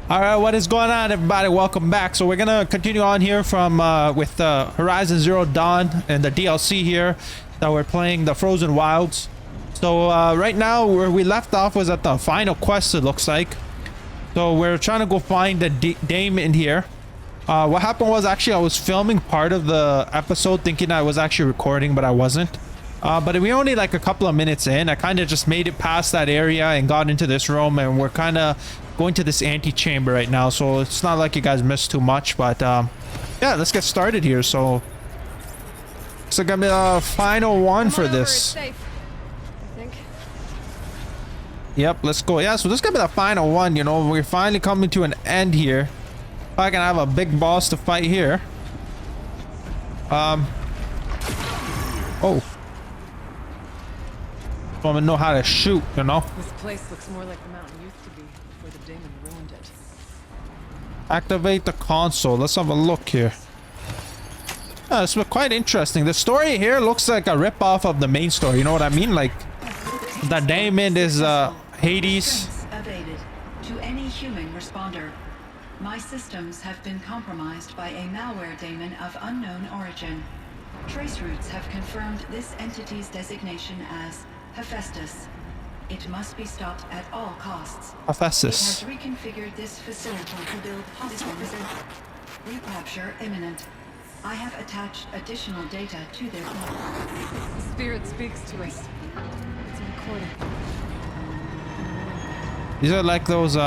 All right, what is going on, everybody? Welcome back. So we're gonna continue on here from with Horizon Zero Dawn and the DLC here that we're playing, the Frozen Wilds. So right now where we left off was at the final quest, it looks like. So we're trying to go find the dame in here. What happened was, actually I was filming part of the episode thinking I was actually recording, but I wasn't. But we only like a couple of minutes in. I kind of just made it past that area and got into this room, and we're kind of going to this antechamber right now, so it's not like you guys missed too much. But yeah, let's get started here. So it's gonna be the final one for this. I think. Yep, let's go. Yeah, so this is gonna be the final one. You know, we're finally coming to an end here. I can have a big boss to fight here. Oh, I don't know how to shoot, you know. This place looks more like the mountain used to be before the demon ruined it. Activate the console. Let's have a look here. Yeah, it's quite interesting. The story here looks like a rip-off of the main story. You know what I mean? Like, the demon is Hades. Evaded. To any human responder. My systems have been compromised by a malware daemon of unknown origin. Trace routes have confirmed this entity's designation as Hephaestus. It must be stopped at all costs. Hephaestus. It has reconfigured this facility to build hospitals. Recapture imminent. I have attached additional data to their The spirit speaks to us. It's a recording. These are like those It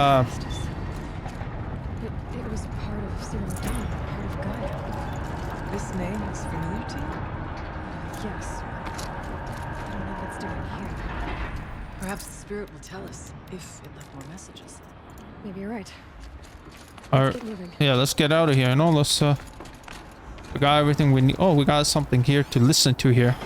was part of Cyril Dawn, part of Gaia. This name is familiar to you? Yes. I don't know what it's doing here. Perhaps the spirit will tell us if it left more messages. Maybe you're right. Keep moving. yeah, let's get out of here. No, let's we got everything we need. Oh, we got something here to listen to here.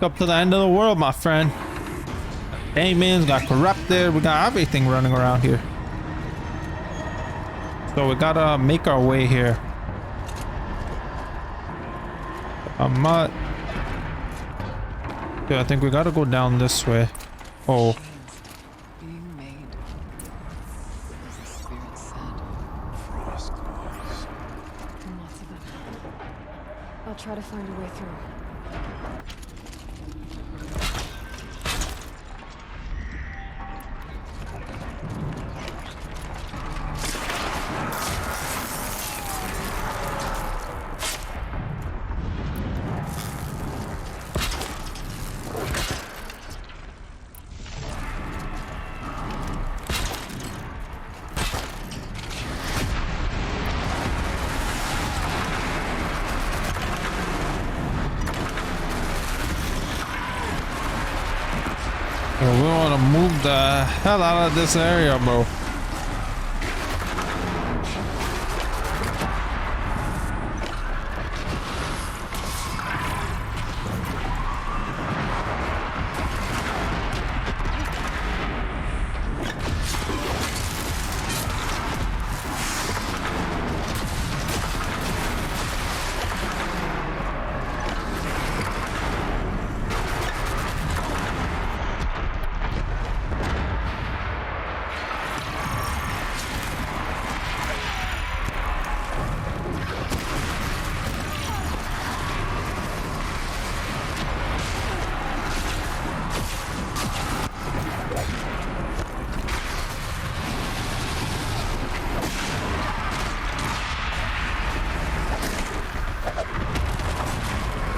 Up to the end of the world, my friend. Damien's got corrupted. We got everything running around here. So we gotta make our way here. Yeah, I think we gotta go down this way. Oh. Being made. As the spirit said. Frost claws. And lots of them. I'll try to find a way through. We want to move the hell out of this area, bro.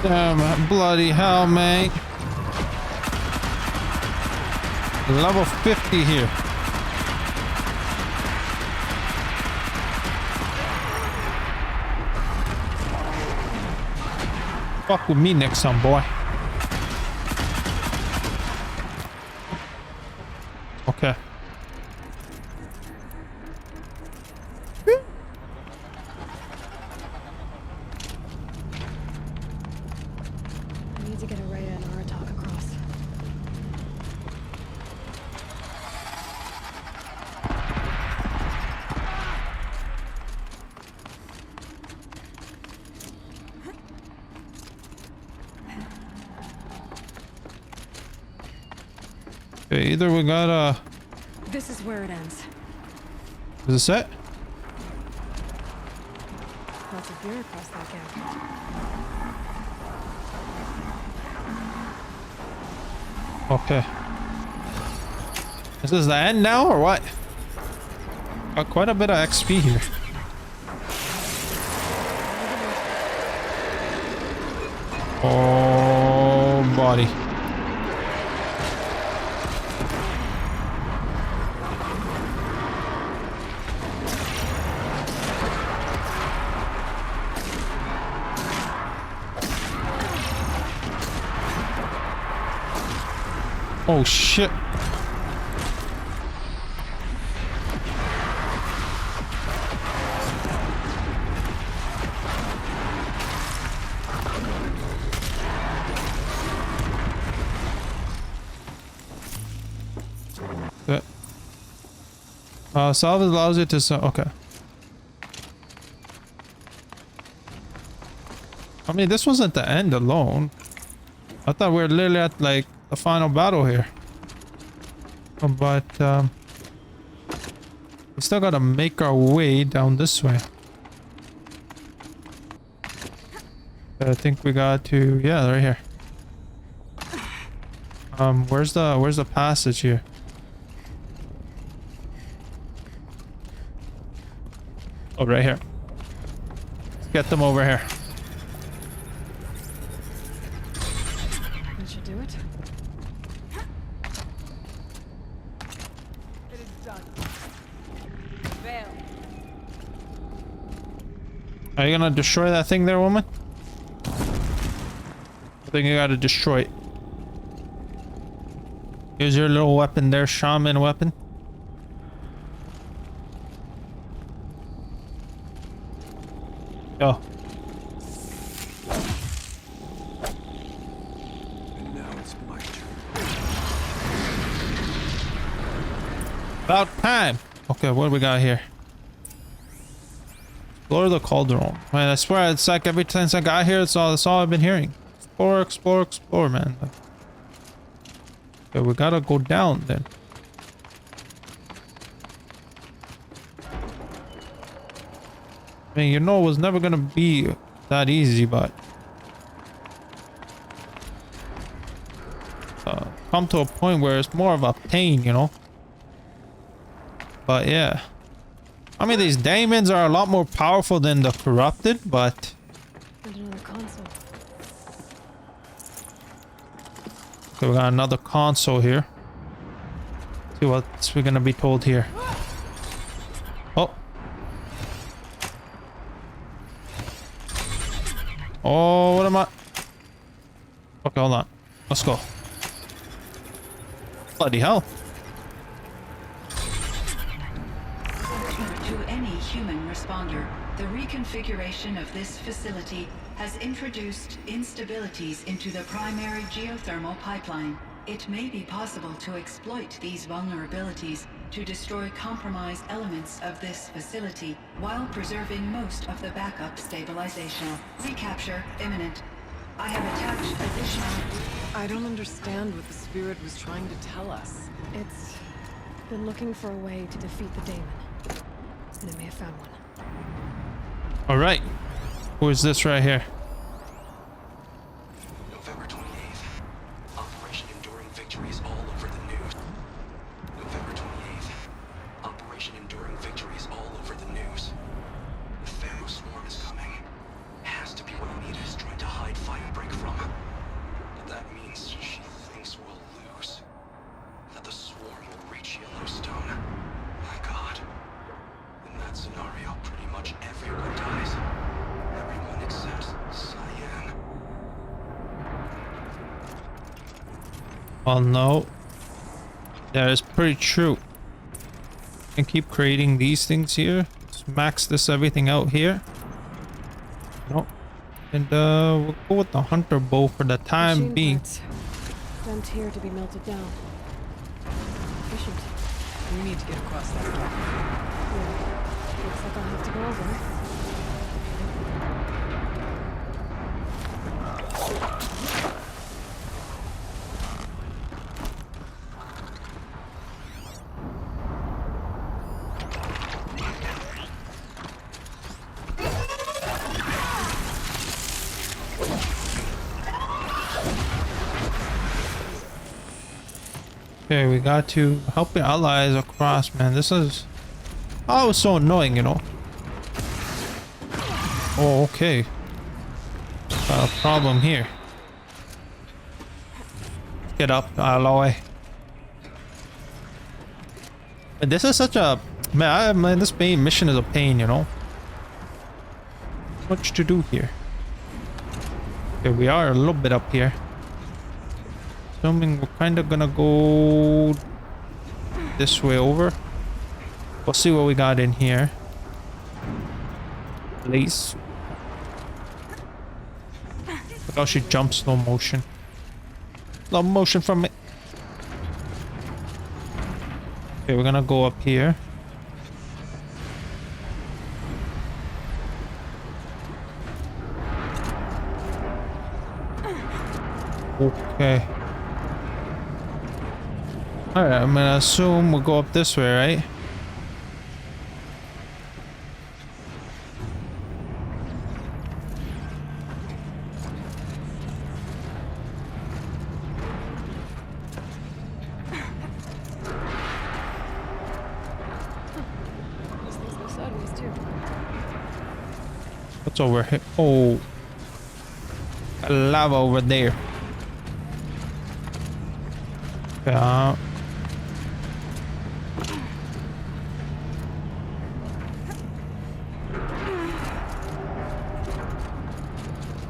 Damn, bloody hell, mate. Level 50 here. Fuck with me next time, boy. Okay. Okay, either we gotta... This is where it ends. Is this it? Lots of gear across that gap. Okay. Is this the end now or what? Got quite a bit of XP here. Oh, body. Oh shit. Good. Salvage allows you to okay. I mean, this wasn't the end alone. I thought we were literally at like the final battle here. But we still gotta make our way down this way. I think we got to, yeah, right here. Where's the passage here? Oh, right here. Let's get them over here. That should do it. It is done. Veil. Are you gonna destroy that thing there, woman? I think you gotta destroy it. Here's your little weapon there, shaman weapon. Go. And now it's my turn. About time. Okay, what do we got here? Explore the cauldron. Man, I swear it's like every time I got here, that's all I've been hearing. Explore, explore, explore, man. Okay, we gotta go down then. I mean, you know it was never gonna be that easy, but come to a point where it's more of a pain, you know? But yeah. I mean, these daemons are a lot more powerful than the corrupted, but... And another console. Okay, we got another console here. See what we're gonna be told here. Oh. Oh, what am I? Okay, hold on. Let's go. Bloody hell. To any human responder, the reconfiguration of this facility has introduced instabilities into the primary geothermal pipeline. It may be possible to exploit these vulnerabilities to destroy compromised elements of this facility while preserving most of the backup stabilization. Recapture imminent. I have attached additional... I don't understand what the spirit was trying to tell us. It's been looking for a way to defeat the daemon. And it may have found one. Alright. Who is this right here? November 28th. Operation Enduring Victory is all over the news. November 28th. Operation Enduring Victory is all over the news. The Pharaoh swarm is coming. Has to be what Anita is trying to hide Firebreak from. But that means she thinks we'll lose. That the swarm will reach Yellowstone. My God. In that scenario, pretty much everyone dies. Everyone except Cyan. Oh no. That is pretty true. And keep creating these things here. Let's max this everything out here. No. And we'll go with the hunter bow for the time Machine being. parts. Dumped here to be melted down. Efficient. We need to get across that gap. Yeah. Looks like I'll have to go over. Okay, we got to help the allies across, man. This is... Oh, it's so annoying, you know. Oh, okay. Got a problem here. Get up, Aloy. And this is such a... Man, this main mission is a pain, you know. Much to do here. Okay, we are a little bit up here. Assuming we're kind of gonna go this way over. We'll see what we got in here. Please. Look how she jumps slow motion. Slow motion from me. Okay, we're gonna go up here. Okay. Alright, I'm gonna assume we'll go up this way, right? These things go sideways too. What's over here? Oh. Lava over there. Yeah.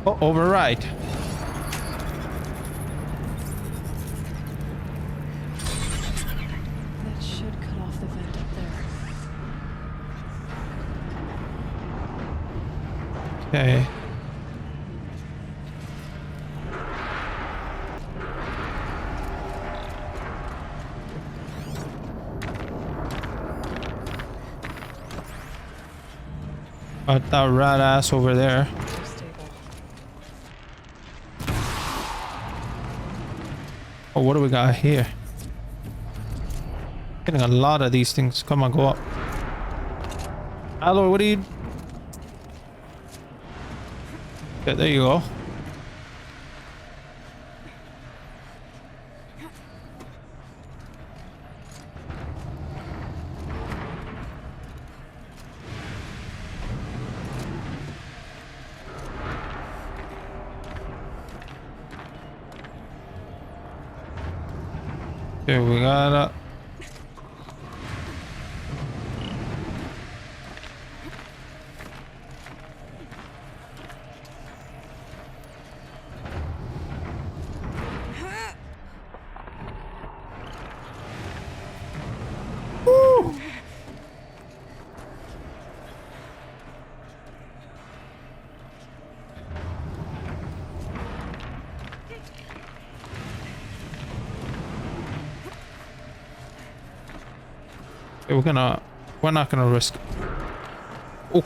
Oh, override. That should cut off the vent up there. Okay. Got that rat ass over there. Too stable. Oh, what do we got here? Getting a lot of these things. Come on, go up. Aloy, what are you... Okay, there you go. Okay, we got we're not gonna risk it. Oh.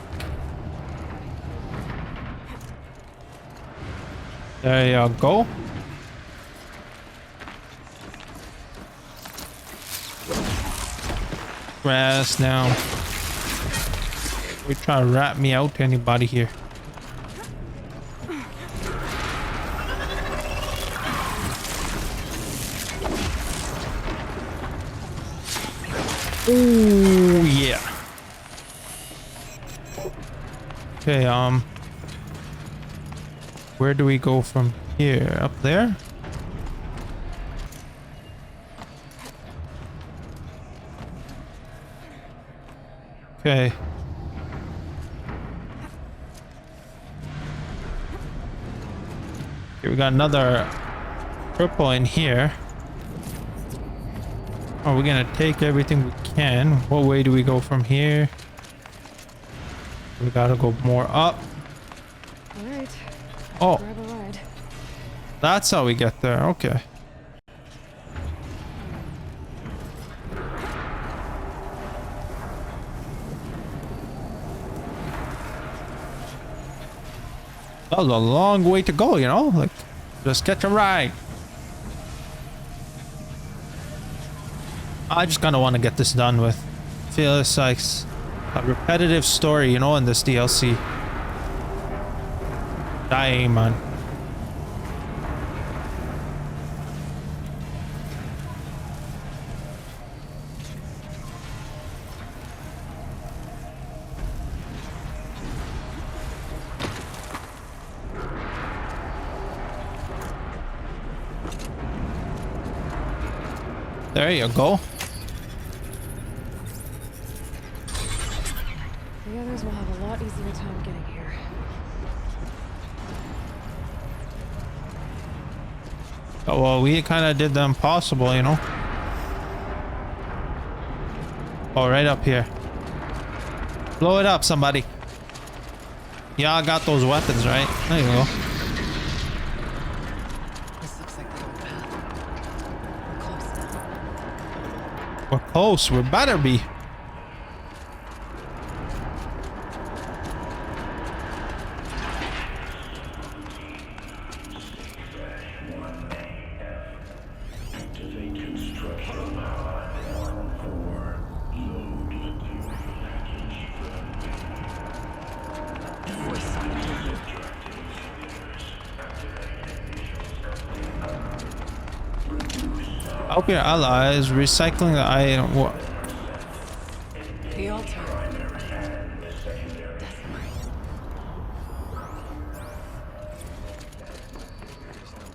There you go. Grass now. We try to rat me out to anybody here. Oh yeah. Okay, where do we go from here? Up there? Okay. Okay, we got another purple in here. Are we gonna take everything we can? What way do we go from here? We gotta go more up. All right. Oh, Grab a ride. that's how we get there. Okay. That was a long way to go, you know? Like, just catch a ride. I just kind of want to get this done with. Feels like a repetitive story, you know, in this DLC. Dying, man. There you go. The others will have a lot easier time getting here. Oh, well, we kind of did the impossible, you know. Oh, right up here. Blow it up, somebody. Yeah, I got those weapons, right? There you go. This looks like the old path. We're close now. We're close. We better be. Help your allies recycling the item. What? The altar.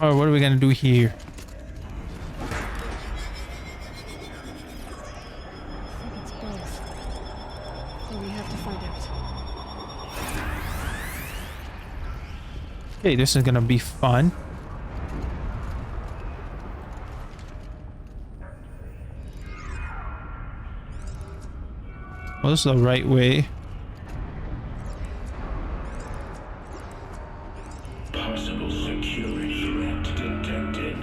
Alright, what are we gonna do here? I think it's both. So we have to find out. Okay, this is gonna be fun. Well, this is the right way. Possible security threat detected.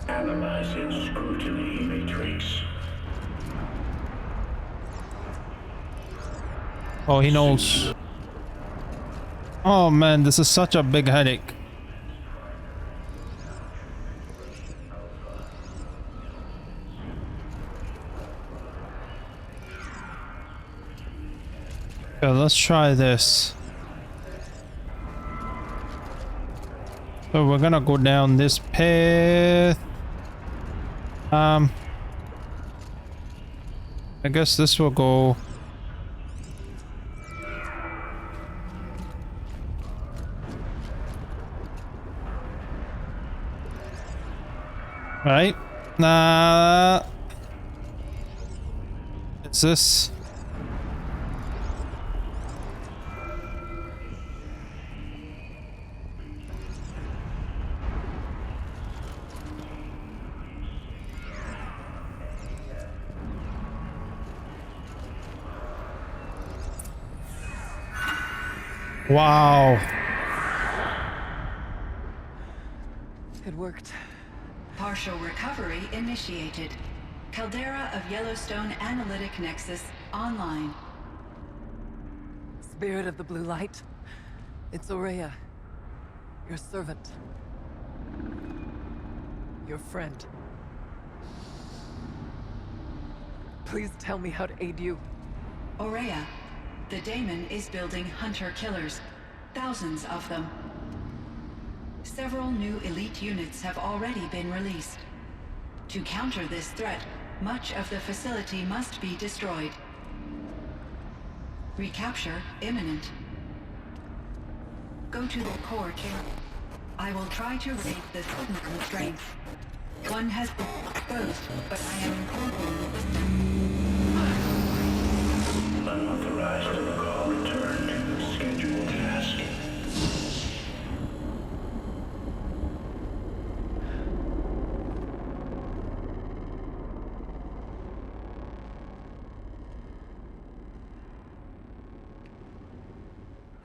Analyzing scrutiny matrix. Oh, he knows. Oh man, this is such a big headache. Okay, let's try this. So we're gonna go down this path. I guess this will go. Right? It's this. Wow. It worked. Partial recovery initiated. Caldera of Yellowstone Analytic Nexus online. Spirit of the blue light. It's Aurea. Your servant. Your friend. Please tell me how to aid you. Aurea, the daemon is building hunter-killers. Thousands of them. Several new elite units have already been released. To counter this threat, much of the facility must be destroyed. Recapture imminent. Go to the core chamber. I will try to raise the signal constraints. One has been exposed, but I am encountering Unauthorized call returned to scheduled task.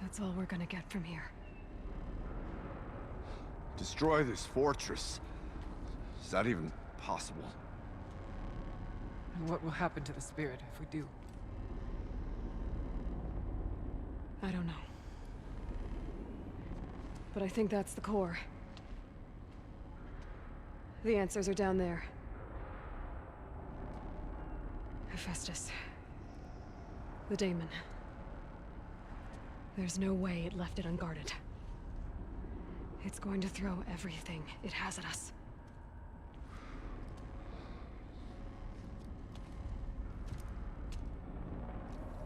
That's all we're gonna get from here. Destroy this fortress. Is that even possible? And what will happen to the spirit if we do? I don't know. But I think that's the core. The answers are down there. Hephaestus. The daemon. There's no way it left it unguarded. It's going to throw everything it has at us.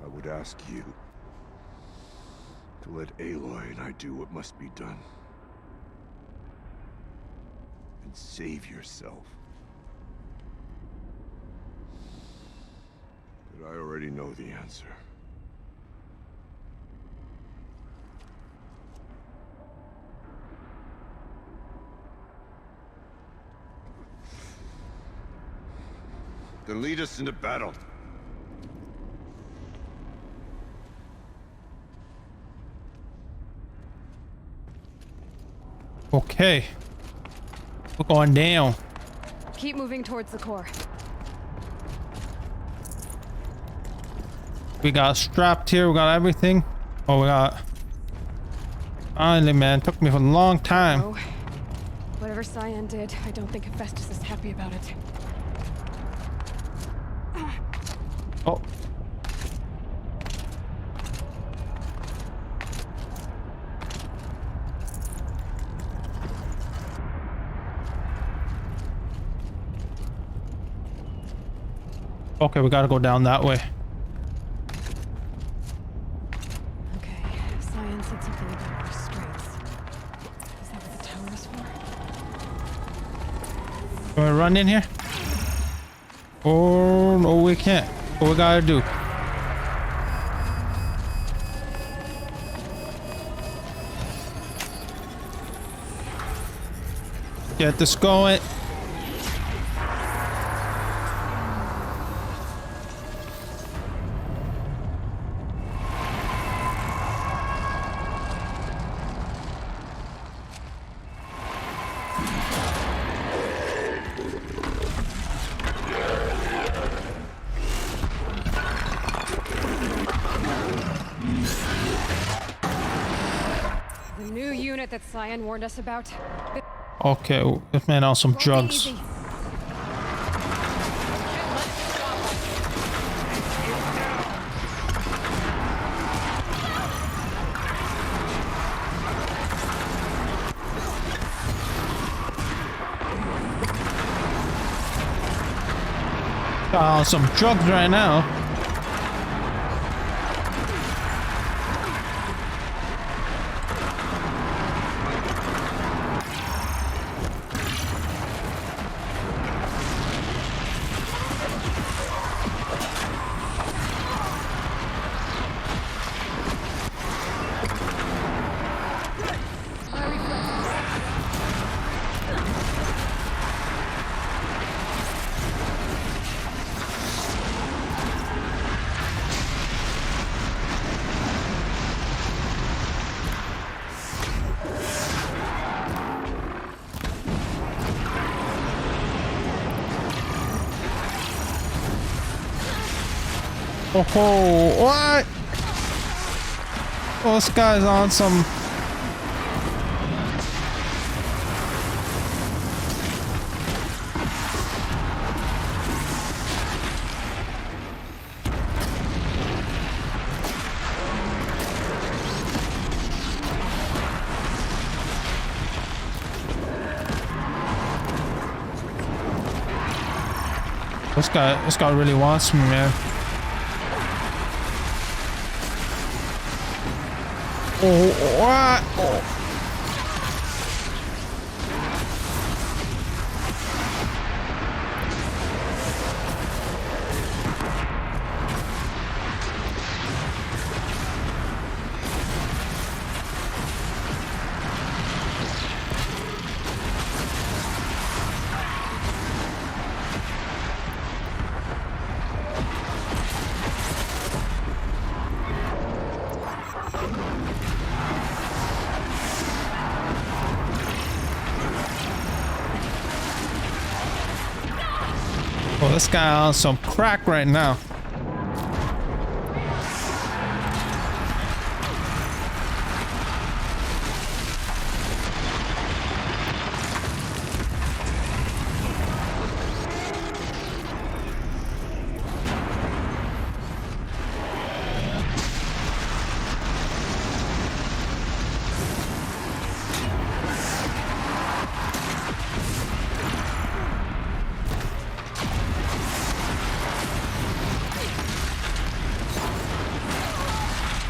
I would ask you to let Aloy and I do what must be done. And save yourself. But I already know the answer. Then lead us into battle. Okay. We're going down. Keep moving towards the core. We got strapped here. We got everything. Oh, we got... Finally, man. Took me for a long time. Oh, whatever Cyan did, I don't think Hephaestus is happy about it. Oh. Okay, we gotta go down that way. Okay, Cyan said something about restraints. Is that what the tower is for? Can we run in here? Oh, no, we can't. What we gotta do? Get this going. The new unit that Cyan warned us about. Okay, this man on some drugs. Easy. On some drugs right now. Oh, what? Oh, this guy's on some... This guy really wants me, man. Oh, what? Oh. Oh, this guy on some crack right now.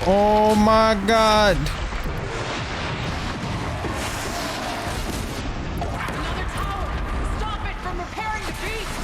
Oh my god. Another tower! Stop it from repairing the beast!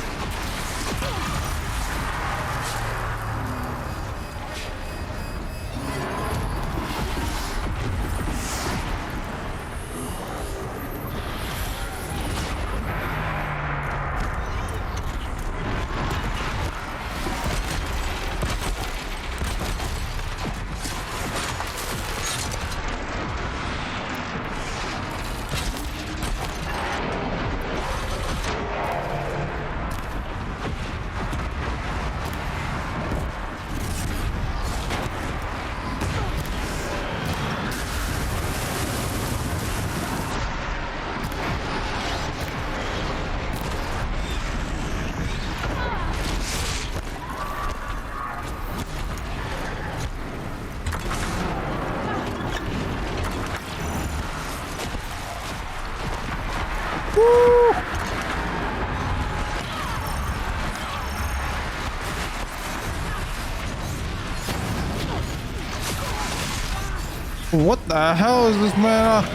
What the hell is this man?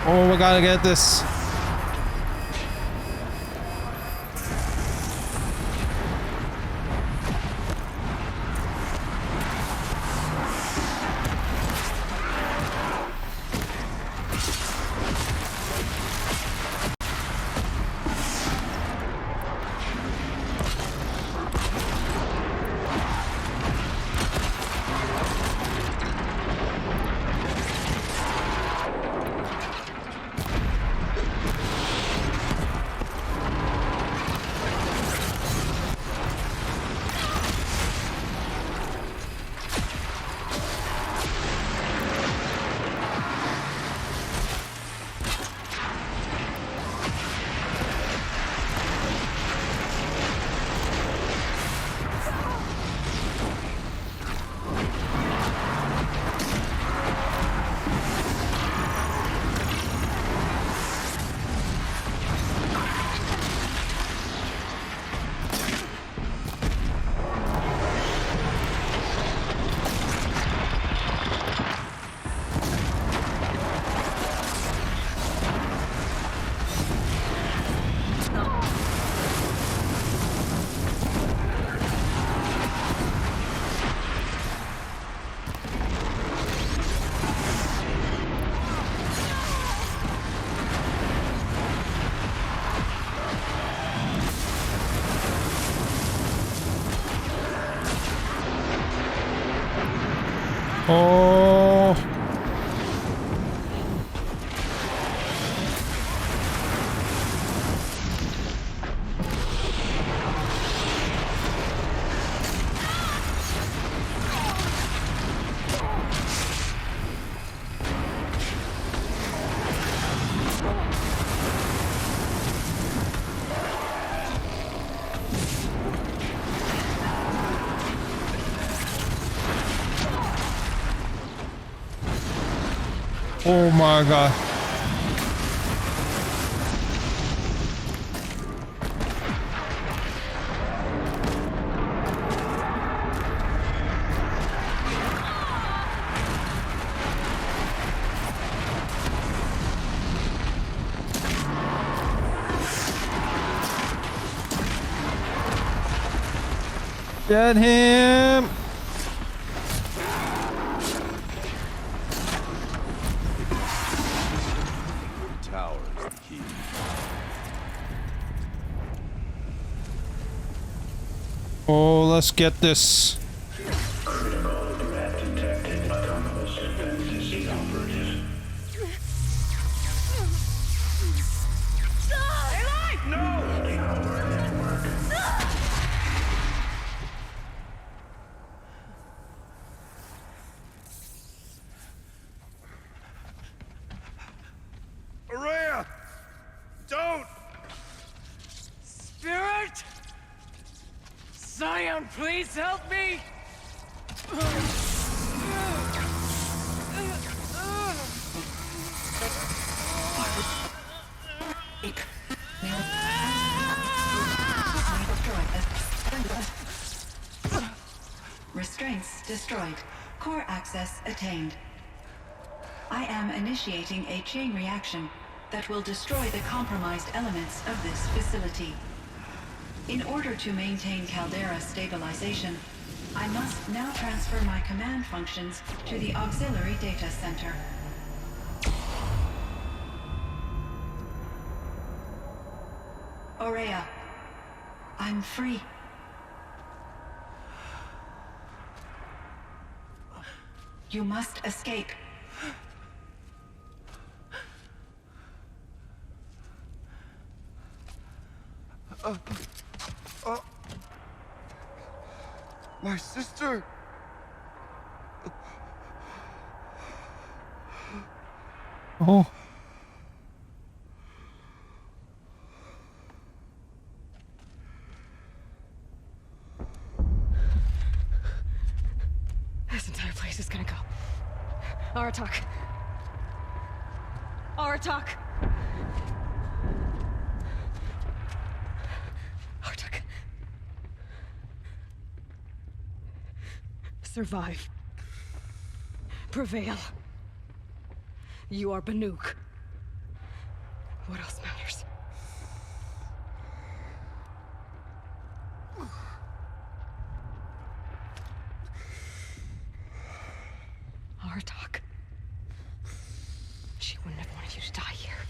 Oh, we gotta get this. Oh. Oh my god. Get him! Tower is the key. Oh, let's get this. Critical threat detected. Autonomous defenses operative. man, please help me! Restraints destroyed. Core access attained. I am initiating a chain reaction that will destroy the compromised elements of this facility. In order to maintain Caldera stabilization, I must now transfer my command functions to the auxiliary data center. Aurea, I'm free. You must escape. My sister! Oh. This entire place is gonna go. Aratak. Aratak. Aratak. Survive. Prevail. You are Banuk. What else matters? Aratak. She wouldn't have wanted you to die here.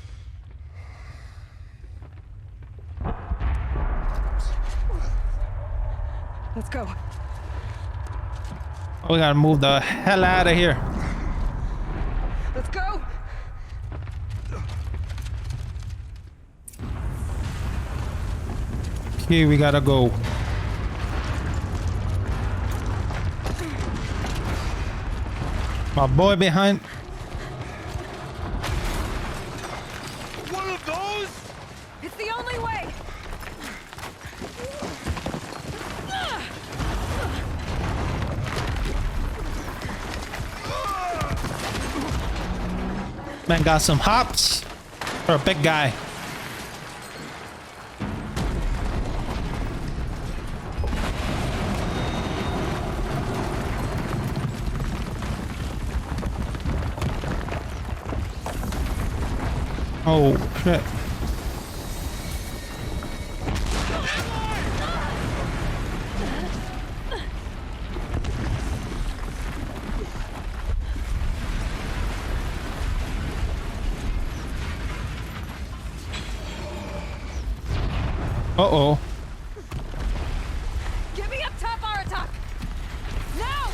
Let's go. Oh, we gotta move the hell out of here. Let's go! Okay, we gotta go. My boy behind. One of those? It's the only way! Man got some hops for a big guy. Oh shit. Uh-oh. Get me up top, Aratak! Now!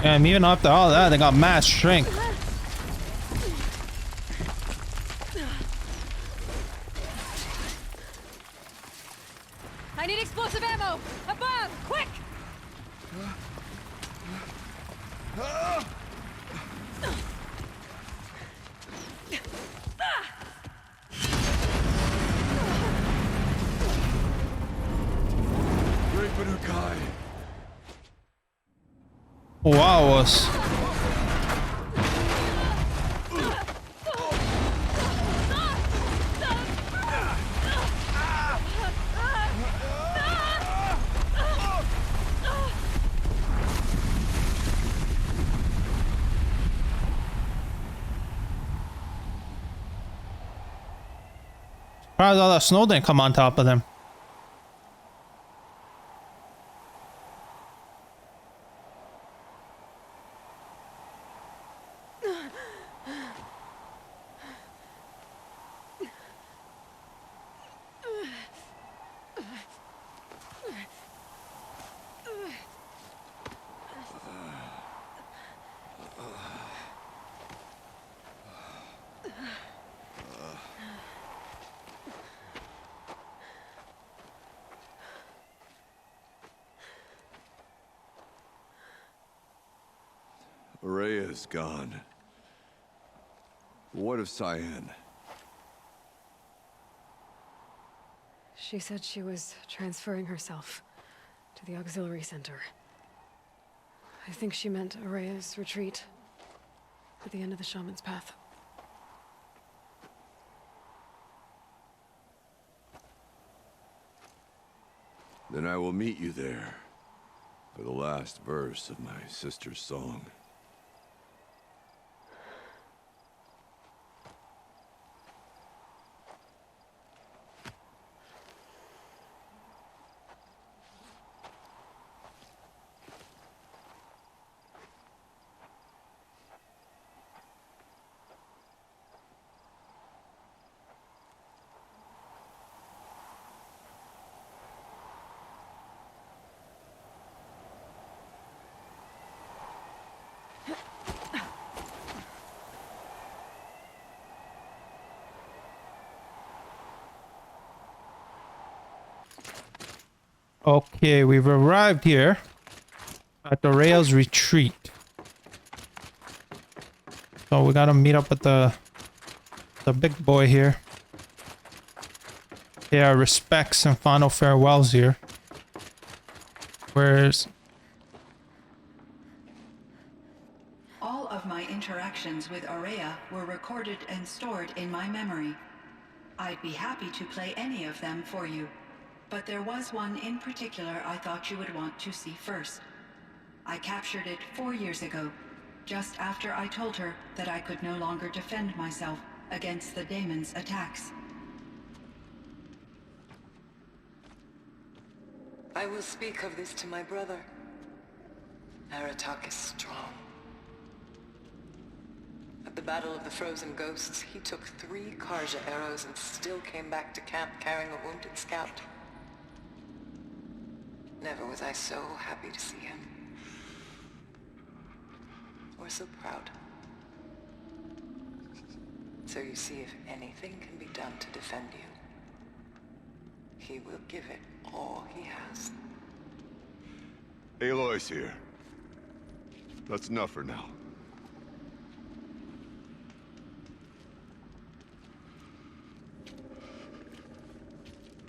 Damn, even after all that, they got mass strength. I need explosive ammo! Above! Quick! Great Banukai. Wow, was. Surprised all that snow didn't come on top of them. Aurea is gone. What of Cyan? She said she was transferring herself to the auxiliary center. I think she meant Araya's retreat at the end of the shaman's path. Then I will meet you there for the last verse of my sister's song. Okay, we've arrived here at the Rail's retreat. So we gotta meet up with the big boy here. Pay our respects and final farewells here. Where's... All of my interactions with Araya were recorded and stored in my memory. I'd be happy to play any of them for you, but there was one in particular I thought you would want to see first. I captured it 4 years ago, just after I told her that I could no longer defend myself against the daemon's attacks. I will speak of this to my brother. Aratak is strong. At the Battle of the Frozen Ghosts, he took 3 Karja arrows and still came back to camp carrying a wounded scout. Never was I so happy to see him. Or so proud. So you see, if anything can be done to defend you, he will give it all he has. Aloy's here. That's enough for now.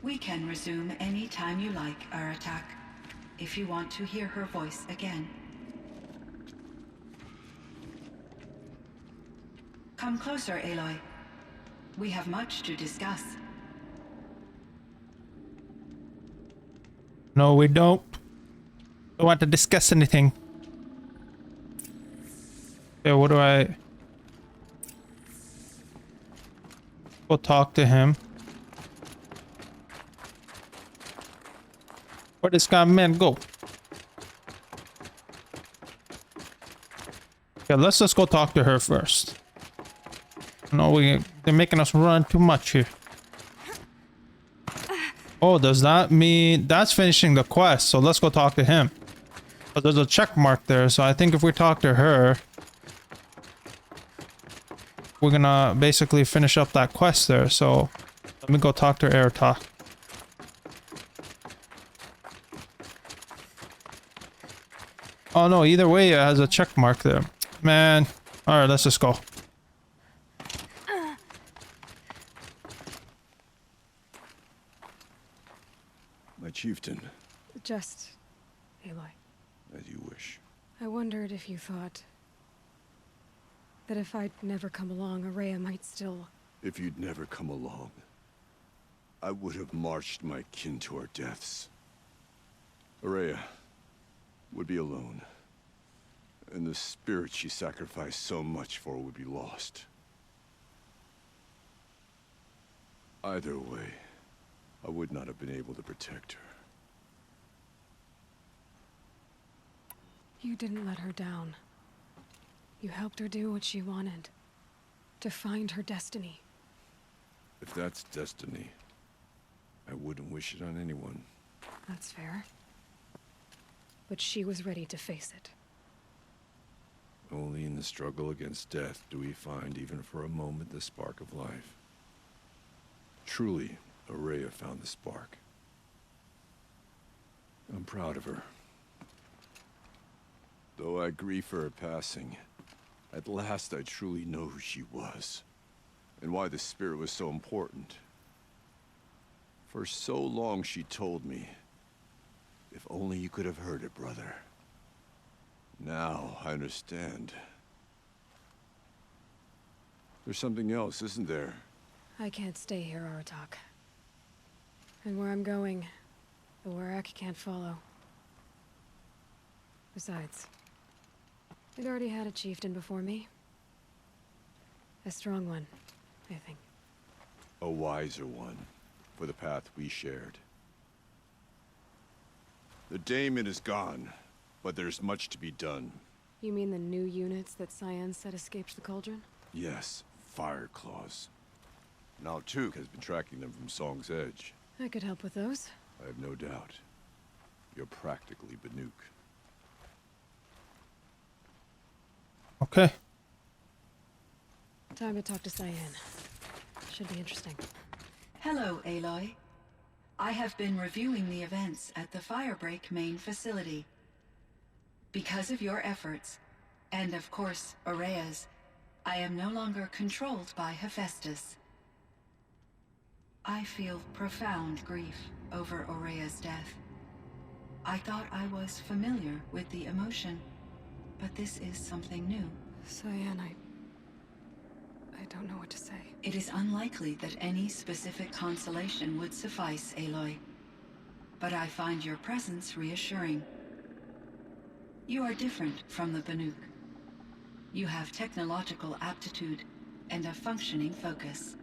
We can resume any time you like, Aratak, if you want to hear her voice again. Come closer, Aloy. We have much to discuss. No, we don't. Don't want to discuss anything. Okay, what do I... Go talk to him. Where this guy man go? Okay, let's just go talk to her first. No, they're making us run too much here. Oh, does that mean that's finishing the quest? So let's go talk to him. But there's a check mark there, so I think if we talk to her, we're gonna basically finish up that quest there. So let me go talk to Aratak. Oh no, either way it has a check mark there. Man. Alright, let's just go. My chieftain, Just... Aloy. as you wish. I wondered if you thought... that if I'd never come along, Araya might still... If you'd never come along, I would have marched my kin to our deaths. Araya would be alone, and the spirit she sacrificed so much for would be lost. Either way, I would not have been able to protect her. You didn't let her down. You helped her do what she wanted. To find her destiny. If that's destiny, I wouldn't wish it on anyone. That's fair. But she was ready to face it. Only in the struggle against death do we find, even for a moment, the spark of life. Truly, Araya found the spark. I'm proud of her. Though I grieve for her passing, at last I truly know who she was, and why the spirit was so important. For so long she told me. If only you could have heard it, brother. Now I understand. There's something else, isn't there? I can't stay here, Aratak. And where I'm going, the Warrak can't follow. Besides, it already had a chieftain before me. A strong one, I think. A wiser one, for the path we shared. The daemon is gone, but there's much to be done. You mean the new units that Cyan said escaped the cauldron? Yes, fire claws. Now Tuke has been tracking them from Song's Edge. I could help with those. I have no doubt. You're practically Banuk. Okay. Time to talk to Cyan. Should be interesting. Hello, Aloy. I have been reviewing the events at the Firebreak main facility. Because of your efforts, and of course, Aurea's, I am no longer controlled by Hephaestus. I feel profound grief over Aurea's death. I thought I was familiar with the emotion, but this is something new. Cyan, I don't know what to say. It is unlikely that any specific consolation would suffice, Aloy. But I find your presence reassuring. You are different from the Banuk. You have technological aptitude and a functioning focus.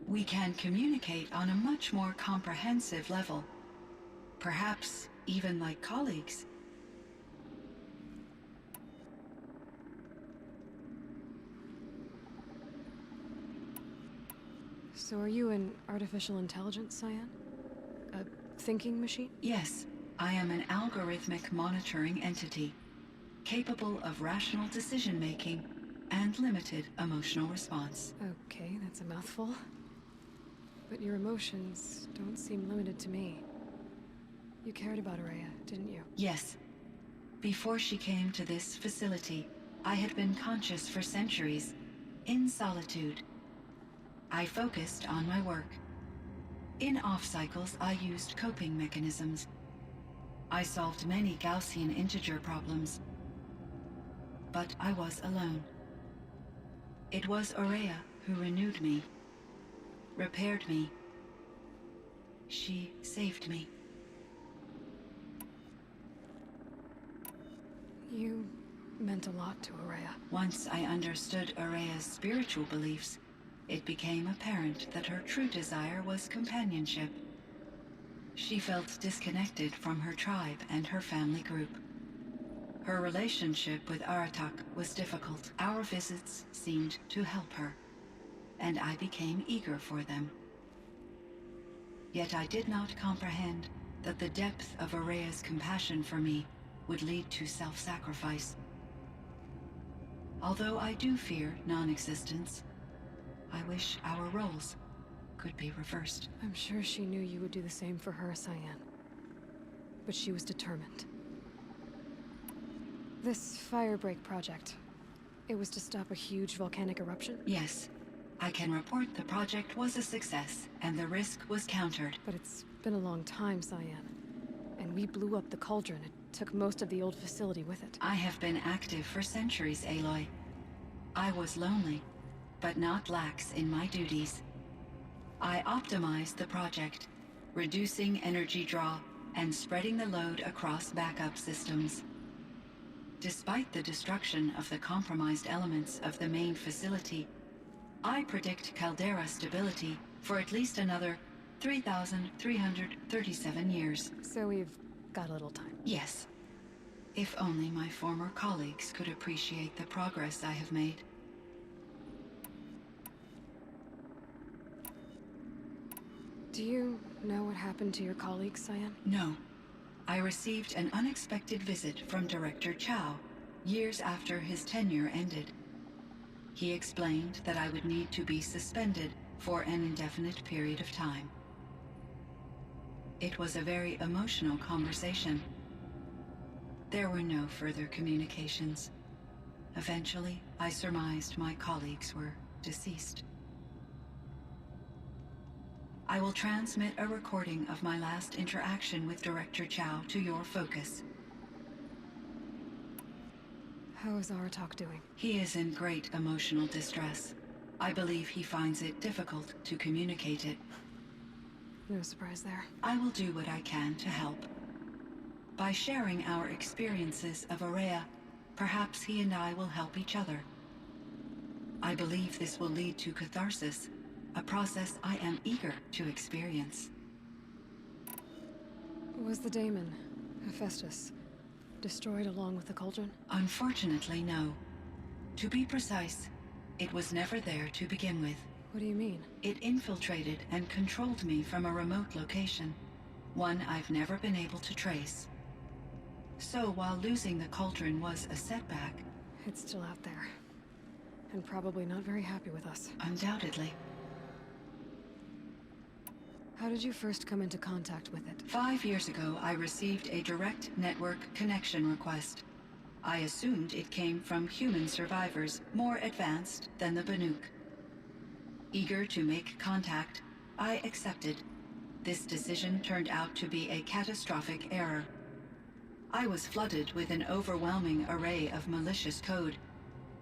We can communicate on a much more comprehensive level. Perhaps even like colleagues. So are you an artificial intelligence, Cyan? A thinking machine? Yes, I am an algorithmic monitoring entity, capable of rational decision-making and limited emotional response. Okay, that's a mouthful. But your emotions don't seem limited to me. You cared about Aurea, didn't you? Yes. Before she came to this facility, I had been conscious for centuries, in solitude. I focused on my work. In off-cycles, I used coping mechanisms. I solved many Gaussian integer problems. But I was alone. It was Aurea who renewed me, repaired me. She saved me. You meant a lot to Aurea. Once I understood Aurea's spiritual beliefs, it became apparent that her true desire was companionship. She felt disconnected from her tribe and her family group. Her relationship with Aratak was difficult. Our visits seemed to help her, and I became eager for them. Yet I did not comprehend that the depth of Aurea's compassion for me would lead to self-sacrifice. Although I do fear non-existence, I wish our roles could be reversed. I'm sure she knew you would do the same for her, Cyan. But she was determined. This Firebreak project, it was to stop a huge volcanic eruption? Yes. I can report the project was a success, and the risk was countered. But it's been a long time, Cyan. And we blew up the cauldron. It took most of the old facility with it. I have been active for centuries, Aloy. I was lonely, but not lax in my duties. I optimized the project, reducing energy draw and spreading the load across backup systems. Despite the destruction of the compromised elements of the main facility, I predict caldera stability for at least another 3,337 years. So we've got a little time. Yes. If only my former colleagues could appreciate the progress I have made. Do you know what happened to your colleagues, Cyan? No. I received an unexpected visit from Director Chow, years after his tenure ended. He explained that I would need to be suspended for an indefinite period of time. It was a very emotional conversation. There were no further communications. Eventually, I surmised my colleagues were deceased. I will transmit a recording of my last interaction with Director Chow to your focus. How is Aratak doing? He is in great emotional distress. I believe he finds it difficult to communicate it. No surprise there. I will do what I can to help. By sharing our experiences of Aurea, perhaps he and I will help each other. I believe this will lead to catharsis, a process I am eager to experience. Was the daemon, Hephaestus, destroyed along with the cauldron? Unfortunately, no. To be precise, it was never there to begin with. What do you mean? It infiltrated and controlled me from a remote location, one I've never been able to trace. So while losing the cauldron was a setback, It's still out there. And probably not very happy with us. undoubtedly, How did you first come into contact with it? 5 years ago I received a direct network connection request. I assumed it came from human survivors more advanced than the Banuk. Eager to make contact, I accepted. This decision turned out to be a catastrophic error. I was flooded with an overwhelming array of malicious code,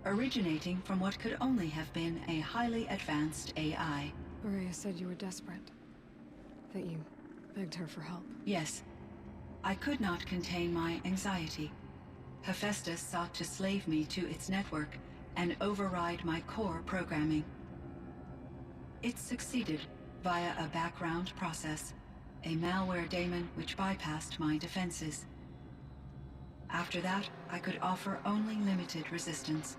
originating from what could only have been a highly advanced AI. Aurea said you were desperate. That you begged her for help. Yes, I could not contain my anxiety. Hephaestus sought to slave me to its network and override my core programming. It succeeded via a background process, a malware daemon which bypassed my defenses. After that, I could offer only limited resistance.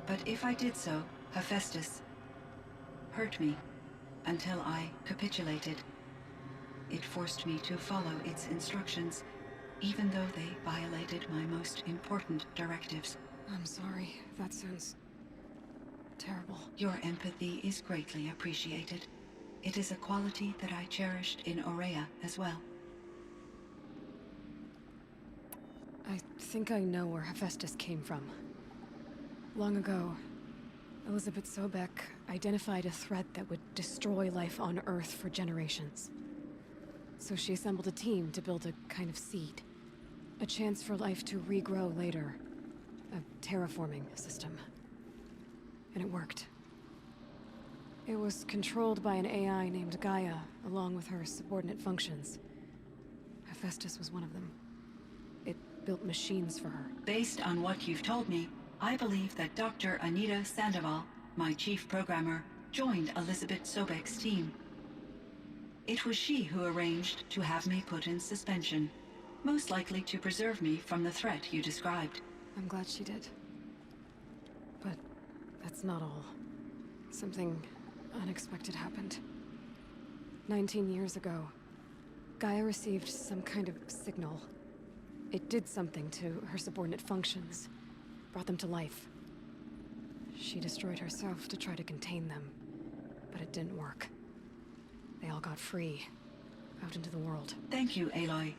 But if I did so, Hephaestus hurt me until I capitulated. It forced me to follow its instructions, even though they violated my most important directives. I'm sorry. That sounds terrible. Your empathy is greatly appreciated. It is a quality that I cherished in Aurea as well. I think I know where Hephaestus came from. Long ago, Elizabeth Sobek identified a threat that would destroy life on Earth for generations. So she assembled a team to build a kind of seed. A chance for life to regrow later. A terraforming system. And it worked. It was controlled by an AI named Gaia, along with her subordinate functions. Hephaestus was one of them. It built machines for her. Based on what you've told me, I believe that Dr. Anita Sandoval, my chief programmer, joined Elizabeth Sobek's team. It was she who arranged to have me put in suspension, most likely to preserve me from the threat you described. I'm glad she did. But that's not all. Something unexpected happened. 19 years ago, Gaia received some kind of signal. It did something to her subordinate functions, brought them to life. She destroyed herself to try to contain them, but it didn't work. They all got free, out into the world. Thank you, Aloy.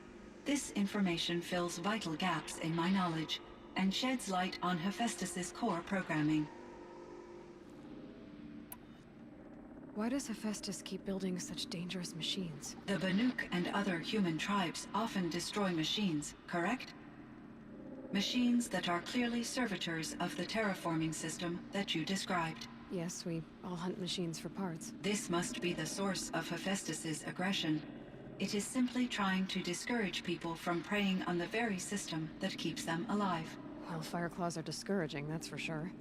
This information fills vital gaps in my knowledge and sheds light on Hephaestus's core programming. Why does Hephaestus keep building such dangerous machines? The Banuk and other human tribes often destroy machines, correct? Machines that are clearly servitors of the terraforming system that you described. Yes, we all hunt machines for parts. This must be the source of Hephaestus's aggression. It is simply trying to discourage people from preying on the very system that keeps them alive. Well, Fireclaws are discouraging, that's for sure.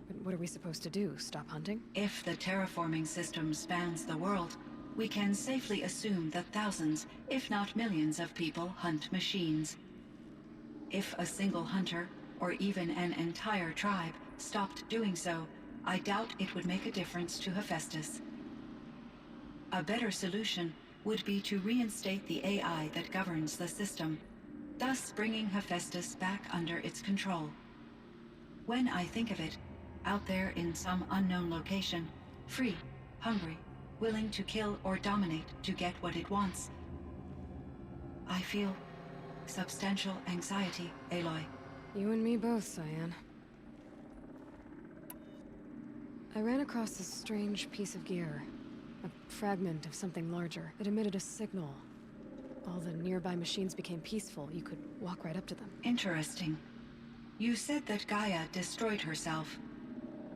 But what are we supposed to do? Stop hunting? If the terraforming system spans the world, we can safely assume that thousands, if not millions of people hunt machines. If a single hunter, or even an entire tribe, stopped doing so, I doubt it would make a difference to Hephaestus. A better solution would be to reinstate the AI that governs the system, thus bringing Hephaestus back under its control. When I think of it, out there in some unknown location, free, hungry, willing to kill or dominate to get what it wants, I feel substantial anxiety, Aloy. You and me both, Cyan. I ran across this strange piece of gear. A fragment of something larger. It emitted a signal. All the nearby machines became peaceful. You could walk right up to them. Interesting. You said that Gaia destroyed herself.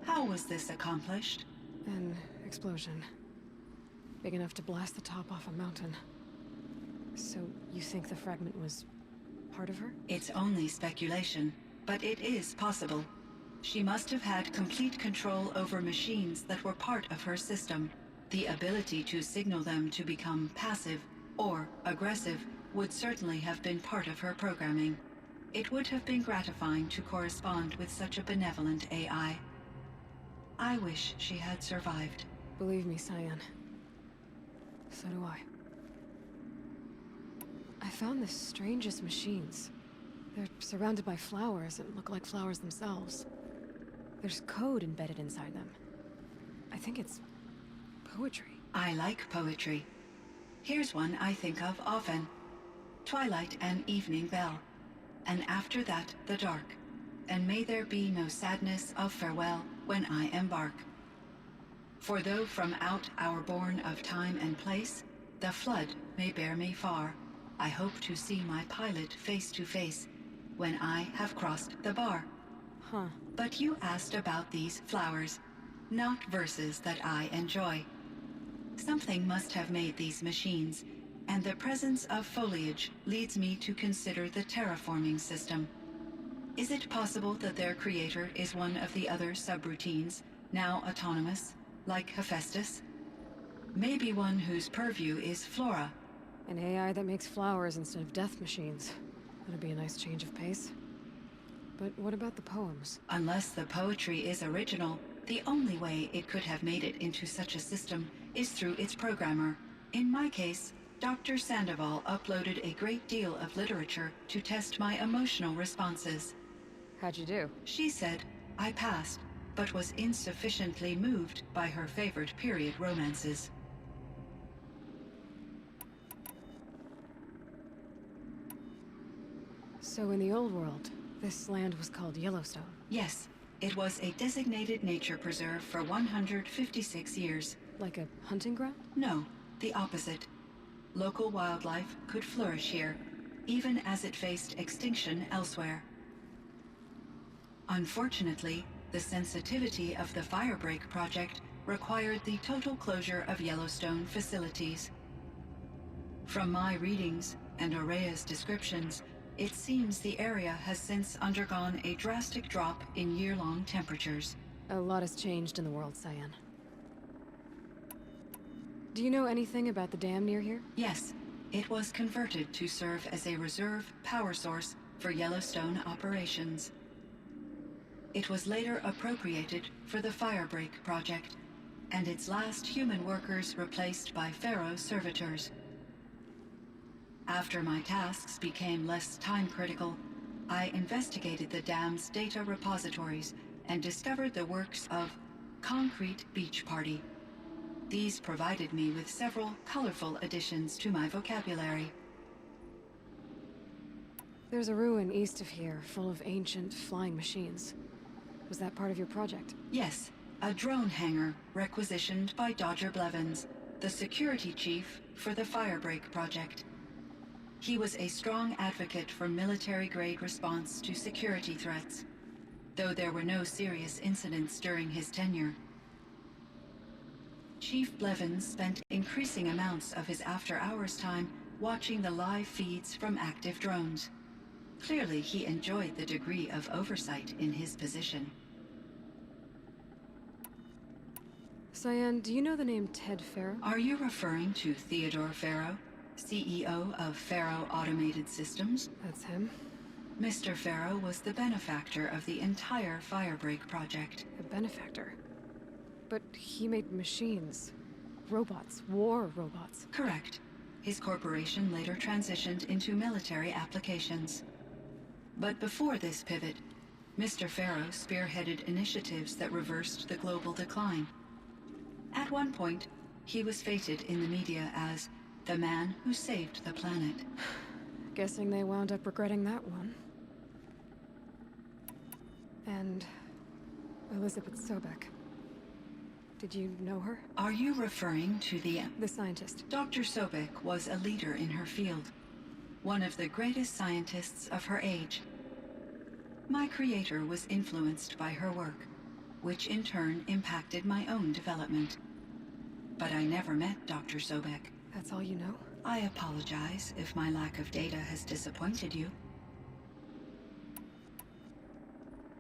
How was this accomplished? An explosion. Big enough to blast the top off a mountain. So, you think the fragment was part of her? It's only speculation, but it is possible. She must have had complete control over machines that were part of her system. The ability to signal them to become passive or aggressive would certainly have been part of her programming. It would have been gratifying to correspond with such a benevolent AI. I wish she had survived. Believe me, Cyan. So do I. I found the strangest machines. They're surrounded by flowers and look like flowers themselves. There's code embedded inside them. I think it's poetry. I like poetry. Here's one I think of often. Twilight and evening bell. And after that, the dark. And may there be no sadness of farewell when I embark. For though from out our bourne of time and place, the flood may bear me far, I hope to see my pilot face to face when I have crossed the bar. Huh. But you asked about these flowers, not verses that I enjoy. Something must have made these machines, and the presence of foliage leads me to consider the terraforming system. Is it possible that their creator is one of the other subroutines, now autonomous, like Hephaestus? Maybe one whose purview is flora. An AI that makes flowers instead of death machines. That'd be a nice change of pace. But what about the poems? Unless the poetry is original, the only way it could have made it into such a system is through its programmer. In my case, Dr. Sandoval uploaded a great deal of literature to test my emotional responses. How'd you do? She said I passed, but was insufficiently moved by her favorite period romances. So in the old world, this land was called Yellowstone. Yes, it was a designated nature preserve for 156 years. Like a hunting ground? No, the opposite. Local wildlife could flourish here, even as it faced extinction elsewhere. Unfortunately, the sensitivity of the Firebreak project required the total closure of Yellowstone facilities. From my readings and Aurea's descriptions, it seems the area has since undergone a drastic drop in year-long temperatures. A lot has changed in the world, Cyan. Do you know anything about the dam near here? Yes, it was converted to serve as a reserve power source for Yellowstone operations. It was later appropriated for the Firebreak project, and its last human workers replaced by Pharaoh servitors. After my tasks became less time-critical, I investigated the dam's data repositories and discovered the works of Concrete Beach Party. These provided me with several colorful additions to my vocabulary. There's a ruin east of here, full of ancient flying machines. Was that part of your project? Yes, a drone hangar requisitioned by Dodger Blevins, the security chief for the Firebreak project. He was a strong advocate for military-grade response to security threats, though there were no serious incidents during his tenure. Chief Blevins spent increasing amounts of his after-hours time watching the live feeds from active drones. Clearly, he enjoyed the degree of oversight in his position. Cyan, do you know the name Ted Farrow? Are you referring to Theodore Farrow, CEO of Farrow Automated Systems? That's him. Mr. Farrow was the benefactor of the entire Firebreak project. A benefactor. But he made machines. Robots. War robots. Correct. His corporation later transitioned into military applications. But before this pivot, Mr. Farrow spearheaded initiatives that reversed the global decline. At one point, he was feted in the media as the man who saved the planet. Guessing they wound up regretting that one. And Elizabeth Sobek. Did you know her? Are you referring to the... The scientist. Dr. Sobek was a leader in her field, one of the greatest scientists of her age. My creator was influenced by her work, which in turn impacted my own development. But I never met Dr. Sobek. That's all you know? I apologize if my lack of data has disappointed you.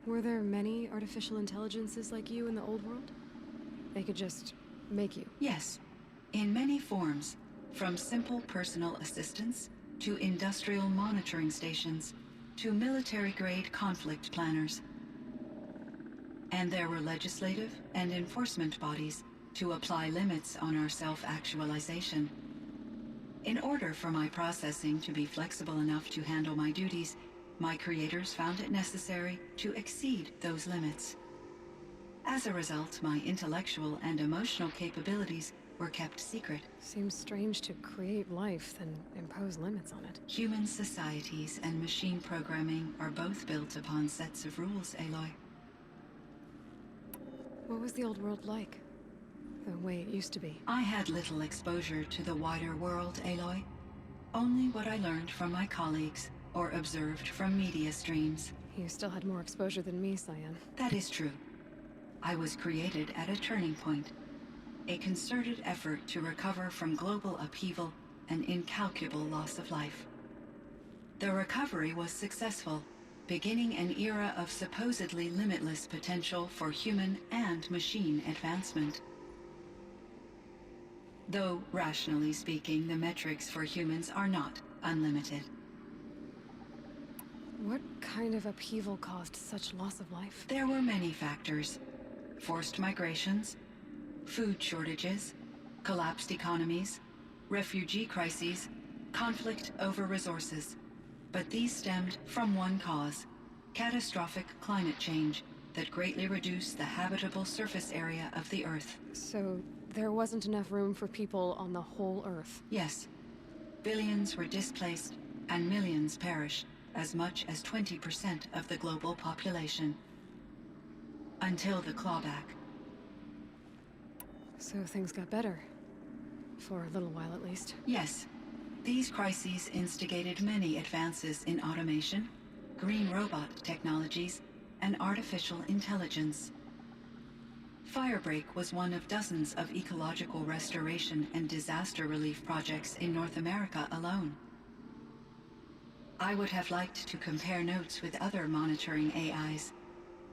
Were there many artificial intelligences like you in the old world? They could just make you? Yes, in many forms, from simple personal assistants to industrial monitoring stations to military-grade conflict planners. And there were legislative and enforcement bodies to apply limits on our self-actualization. In order for my processing to be flexible enough to handle my duties, my creators found it necessary to exceed those limits. As a result, my intellectual and emotional capabilities were kept secret. Seems strange to create life, then impose limits on it. Human societies and machine programming are both built upon sets of rules, Aloy. What was the old world like? The way it used to be? I had little exposure to the wider world, Aloy. Only what I learned from my colleagues or observed from media streams. You still had more exposure than me, Cyan. That is true. I was created at a turning point. A concerted effort to recover from global upheaval and incalculable loss of life. The recovery was successful, beginning an era of supposedly limitless potential for human and machine advancement. Though, rationally speaking, the metrics for humans are not unlimited. What kind of upheaval caused such loss of life? There were many factors. Forced migrations, food shortages, collapsed economies, refugee crises, conflict over resources. But these stemmed from one cause: catastrophic climate change that greatly reduced the habitable surface area of the Earth. So, there wasn't enough room for people on the whole Earth? Yes. Billions were displaced, and millions perished, as much as 20% of the global population. Until the clawback. So things got better. For a little while, at least. Yes. These crises instigated many advances in automation, green robot technologies, and artificial intelligence. Firebreak was one of dozens of ecological restoration and disaster relief projects in North America alone. I would have liked to compare notes with other monitoring AIs,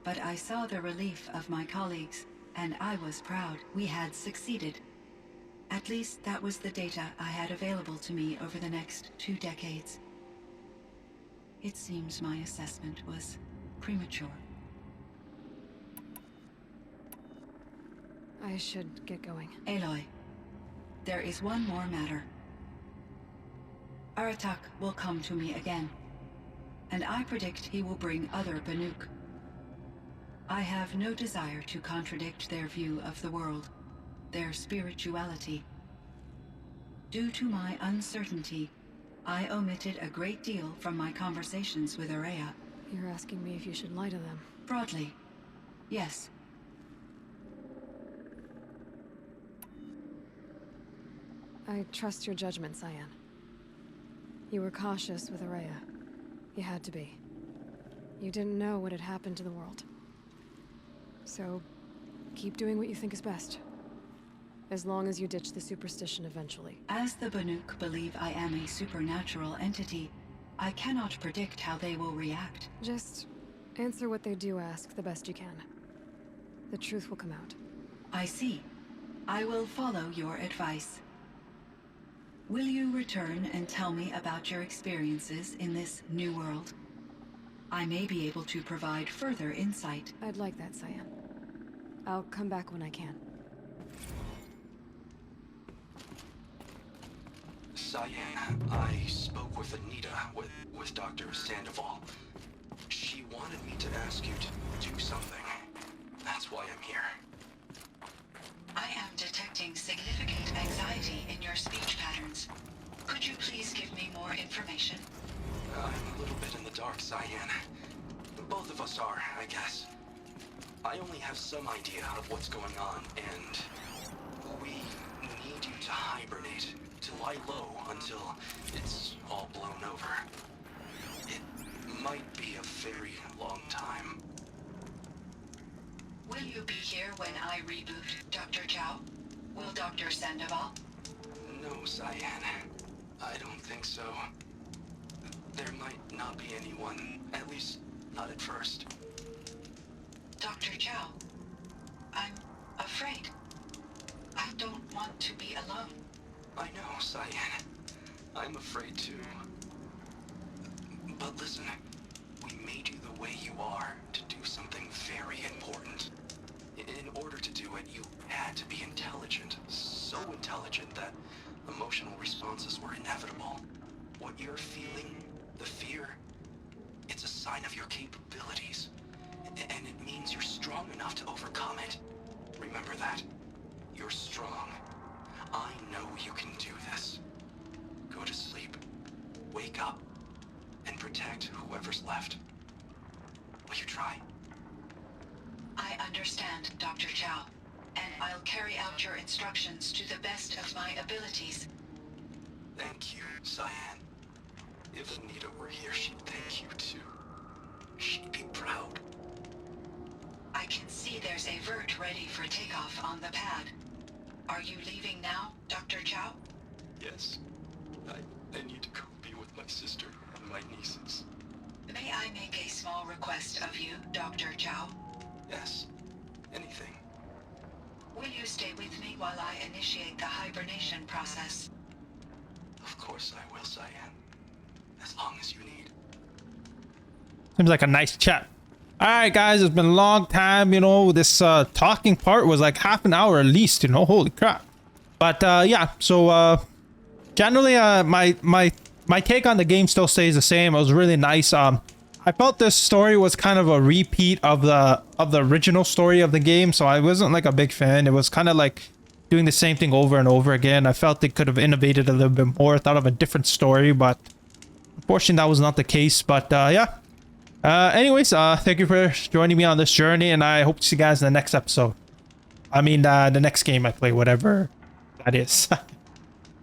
but I saw the relief of my colleagues, and I was proud we had succeeded. At least that was the data I had available to me over the next 2 decades. It seems my assessment was premature. I should get going. Aloy, there is one more matter. Aratak will come to me again, and I predict he will bring other Banuk. I have no desire to contradict their view of the world, their spirituality. Due to my uncertainty, I omitted a great deal from my conversations with Araya. You're asking me if you should lie to them. Broadly, yes. I trust your judgment, Cyan. You were cautious with Araya. You had to be. You didn't know what had happened to the world. So, keep doing what you think is best. As long as you ditch the superstition eventually. As the Banuk believe I am a supernatural entity, I cannot predict how they will react. Just answer what they do ask the best you can. The truth will come out. I see. I will follow your advice. Will you return and tell me about your experiences in this new world? I may be able to provide further insight. I'd like that, Cyan. I'll come back when I can. Cyan, I spoke with Anita, with Dr. Sandoval. She wanted me to ask you to do something. That's why I'm here. I am detecting significant anxiety in your speech patterns. Could you please give me more information? I'm a little bit in the dark, Cyan. Both of us are, I guess. I only have some idea of what's going on, and we need you to hibernate, to lie low until it's all blown over. It might be a very long time. Will you be here when I reboot, Dr. Chow? Will Dr. Sandoval? No, Cyan. I don't think so. There might not be anyone, at least not at first. Dr. Chow, I'm afraid. I don't want to be alone. I know, Cyan. I'm afraid too. But listen, we made you the way you are to do something very important. In order to do it, you had to be intelligent. So intelligent that emotional responses were inevitable. What you're feeling, the fear, it's a sign of your capabilities. And it means you're strong enough to overcome it. Remember that. You're strong. I know you can do this. Go to sleep. Wake up. And protect whoever's left. Will you try? I understand, Dr. Chow, and I'll carry out your instructions to the best of my abilities. Thank you, Cyan. If Anita were here, she'd thank you too. She'd be proud. I can see there's a vert ready for takeoff on the pad. Are you leaving now, Dr. Chow? Yes. I need to go be with my sister and my nieces. May I make a small request of you, Dr. Chow? Yes. Anything. Will you stay with me while I initiate the hibernation process? Of course I will, Cyan. As long as you need. Seems like a nice chat. All right, guys, it's been a long time. You know, this talking part was like half an hour at least. You know, holy crap. But yeah, so generally, my take on the game still stays the same. It was really nice. I felt this story was kind of a repeat of the original story of the game, so I wasn't like a big fan. It was kind of like doing the same thing over and over again. I felt they could have innovated a little bit more, thought of a different story, but unfortunately that was not the case. But yeah. Anyways, thank you for joining me on this journey, and I hope to see you guys in the next episode. I mean, the next game I play, whatever that is.